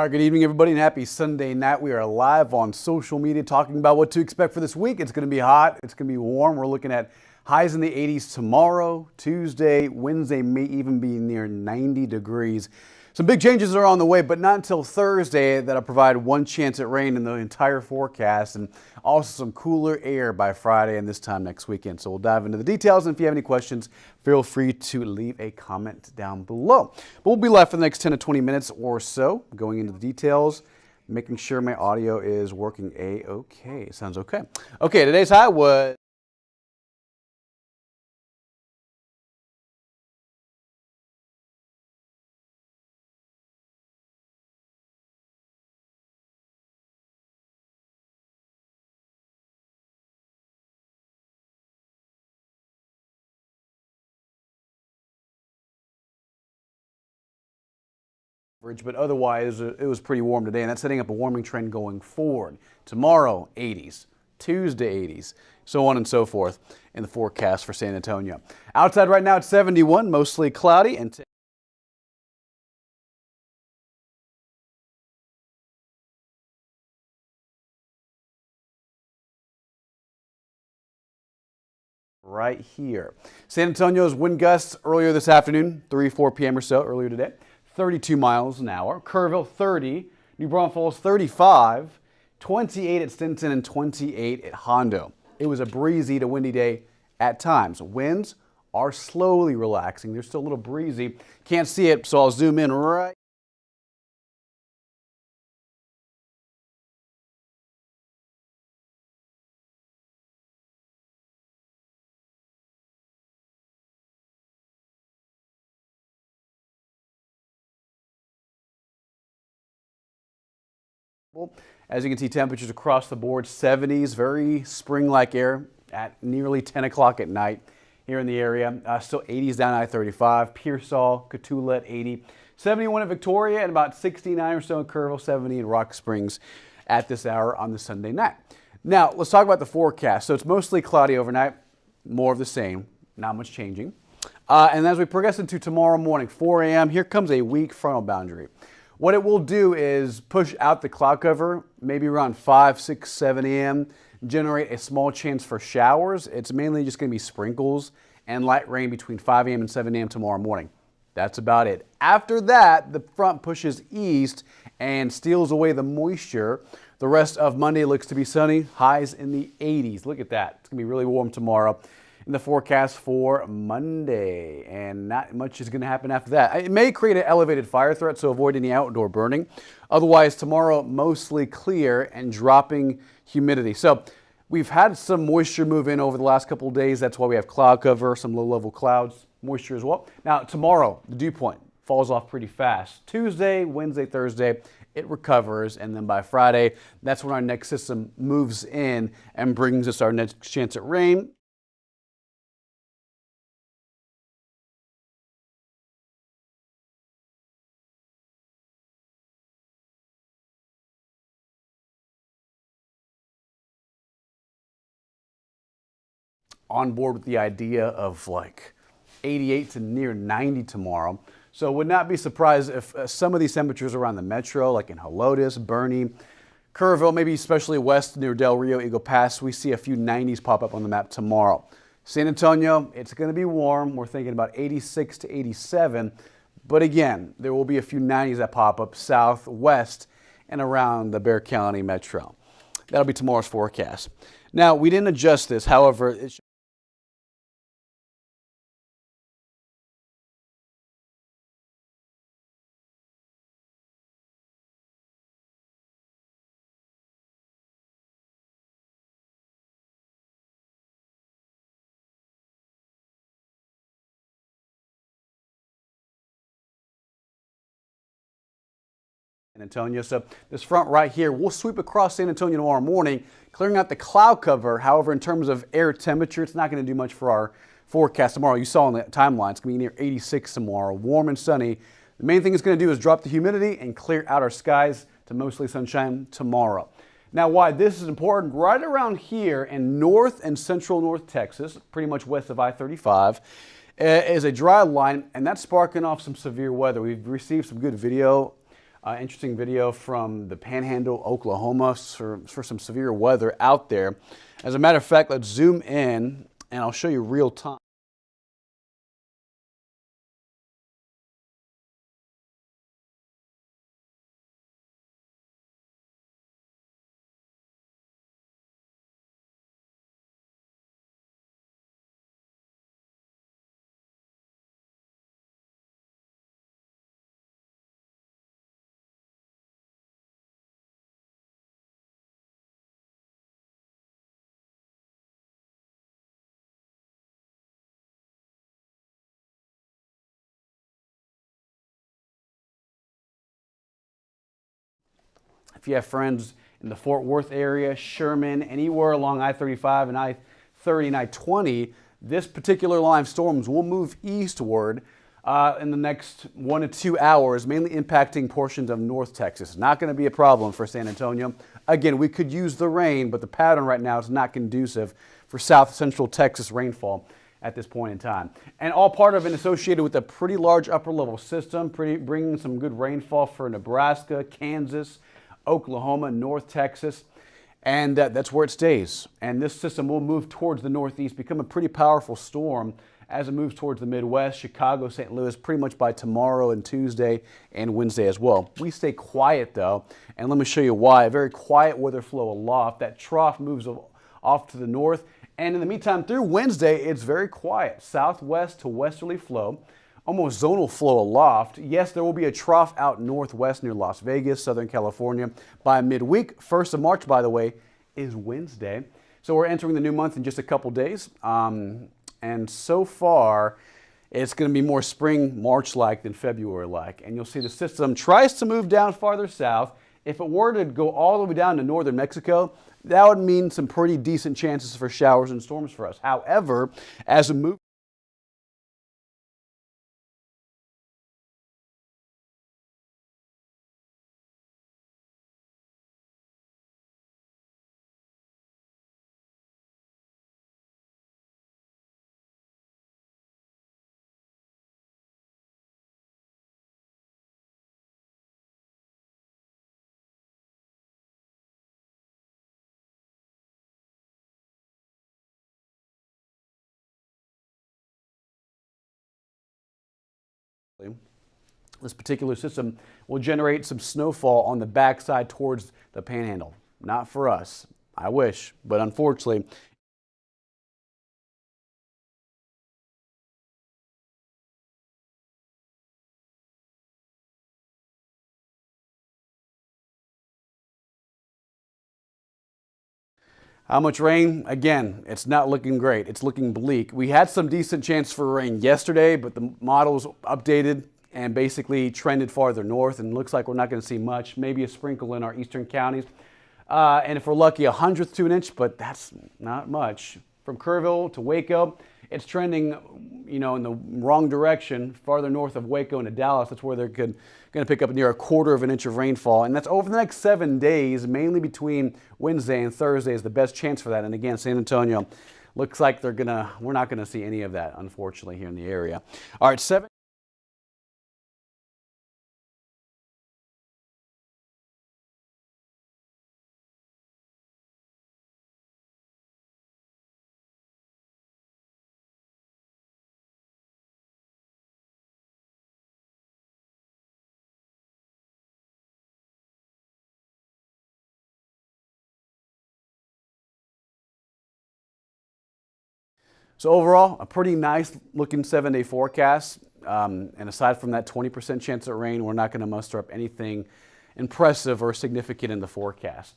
right, good evening, everybody, and happy Sunday night. We are live on social media talking about what to expect for this week. It's going to be hot. It's going to be warm. We're looking at highs in the 80s tomorrow, Tuesday, Wednesday may even be near 90 degrees. Some big changes are on the way, but not until Thursday. That'll provide one chance at rain in the entire forecast, and also some cooler air by Friday and this time next weekend. So we'll dive into the details, and if you have any questions, feel free to leave a comment down below. But we'll be live for the next 10 to 20 minutes or so, going into the details, making sure my audio is working A-okay. Sounds okay. Okay, today's high was but otherwise it was pretty warm today, and that's setting up a warming trend going forward. Tomorrow, 80s. Tuesday, 80s. So on and so forth in the forecast for San Antonio. Outside right now, it's 71, mostly cloudy, and right here. San Antonio's wind gusts earlier this afternoon, 3-4 p.m. or so earlier today, 32 miles an hour. Kerrville, 30. New Braunfels, 35. 28 at Stinson and 28 at Hondo. It was a breezy to windy day at times. Winds are slowly relaxing. They're still a little breezy. Can't see it, so I'll zoom in right. As you can see, temperatures across the board, 70s, very spring-like air at nearly 10 o'clock at night here in the area. Still 80s down I-35, Pearsall, Cotulla at 80, 71 at Victoria, and about 69 or so in Kerrville, 70 in Rock Springs at this hour on the Sunday night. Now, let's talk about the forecast. So it's mostly cloudy overnight, more of the same, not much changing. And as we progress into tomorrow morning, 4 a.m., here comes a weak frontal boundary. What it will do is push out the cloud cover, maybe around 5, 6, 7 a.m., generate a small chance for showers. It's mainly just going to be sprinkles and light rain between 5 a.m. and 7 a.m. tomorrow morning. That's about it. After that, the front pushes east and steals away the moisture. The rest of Monday looks to be sunny, highs in the 80s. Look at that. It's going to be really warm tomorrow. In the forecast for Monday, and not much is going to happen after that. It may create an elevated fire threat, so avoid any outdoor burning. Otherwise, tomorrow, mostly clear and dropping humidity. So we've had some moisture move in over the last couple of days. That's why we have cloud cover, some low-level clouds, moisture as well. Now, tomorrow, the dew point falls off pretty fast. Tuesday, Wednesday, Thursday, it recovers, and then by Friday, that's when our next system moves in and brings us our next chance at rain. On board with the idea of like 88 to near 90 tomorrow. So would not be surprised if some of these temperatures around the metro, like in Helotes, Bernie, Kerrville, maybe especially west near Del Rio, Eagle Pass, we see a few 90s pop up on the map tomorrow. San Antonio, it's going to be warm. We're thinking about 86 to 87. But again, there will be a few 90s that pop up southwest and around the Bexar County metro. That'll be tomorrow's forecast. Now, we didn't adjust this. However, it's San Antonio. So this front right here will sweep across San Antonio tomorrow morning, clearing out the cloud cover. However, in terms of air temperature, it's not going to do much for our forecast tomorrow. You saw on the timeline, it's going to be near 86 tomorrow, warm and sunny. The main thing it's going to do is drop the humidity and clear out our skies to mostly sunshine tomorrow. Now, why this is important, right around here in north and central North Texas, pretty much west of I-35, is a dry line, and that's sparking off some severe weather. We've received some good video Interesting video from the Panhandle, Oklahoma for some severe weather out there. As a matter of fact, let's zoom in and I'll show you real time. If you have friends in the Fort Worth area, Sherman, anywhere along I-35 and I-30 and I-20, this particular line of storms will move eastward in the next 1 to 2 hours, mainly impacting portions of North Texas. Not going to be a problem for San Antonio. Again, we could use the rain, but the pattern right now is not conducive for South Central Texas rainfall at this point in time. And all part of it associated with a pretty large upper level system, bringing some good rainfall for Nebraska, Kansas, Oklahoma, North Texas, and that's where it stays. And this system will move towards the northeast, become a pretty powerful storm as it moves towards the Midwest, Chicago, St. Louis, pretty much by tomorrow and Tuesday and Wednesday as well. We stay quiet though, and let me show you why. A very quiet weather flow aloft. That trough moves off to the north, and in the meantime, through Wednesday, it's very quiet. Southwest to westerly flow. Almost zonal flow aloft. Yes, there will be a trough out northwest near Las Vegas, Southern California by midweek. 1st of March, by the way, is Wednesday. So we're entering the new month in just a couple days. And so far, it's going to be more spring March-like than February-like. And you'll see the system tries to move down farther south. If it were to go all the way down to northern Mexico, that would mean some pretty decent chances for showers and storms for us. However, as it moves this particular system will generate some snowfall on the backside towards the Panhandle. Not for us. I wish, but unfortunately, how much rain? Again, it's not looking great. It's looking bleak. We had some decent chance for rain yesterday, but the models updated and basically trended farther north, and looks like we're not going to see much. Maybe a sprinkle in our eastern counties. And if we're lucky, 1/100 to an inch, but that's not much. From Kerrville to Waco, it's trending, in the wrong direction, farther north of Waco into Dallas. That's where they're going to pick up near 1/4 of an inch of rainfall. And that's over the next 7 days, mainly between Wednesday and Thursday is the best chance for that. And again, San Antonio looks like we're not going to see any of that, unfortunately, here in the area. All right, 7. So overall, a pretty nice looking 7-day forecast. And aside from that 20% chance of rain, we're not going to muster up anything impressive or significant in the forecast.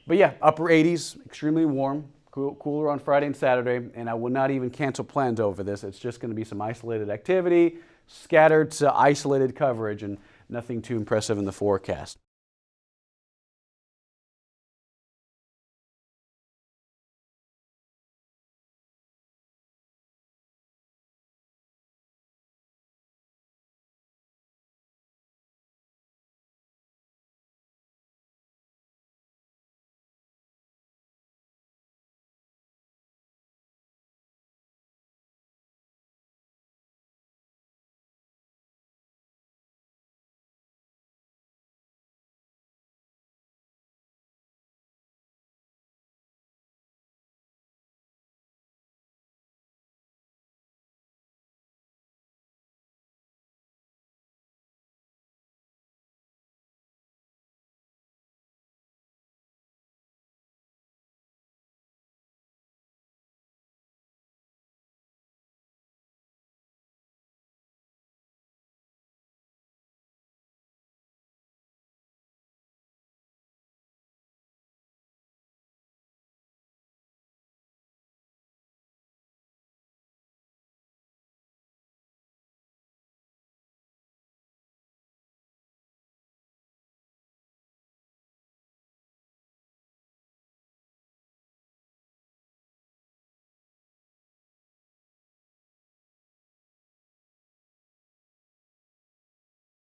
But yeah, upper 80s, extremely warm, cooler on Friday and Saturday, and I will not even cancel plans over this. It's just going to be some isolated activity, scattered to isolated coverage, and nothing too impressive in the forecast.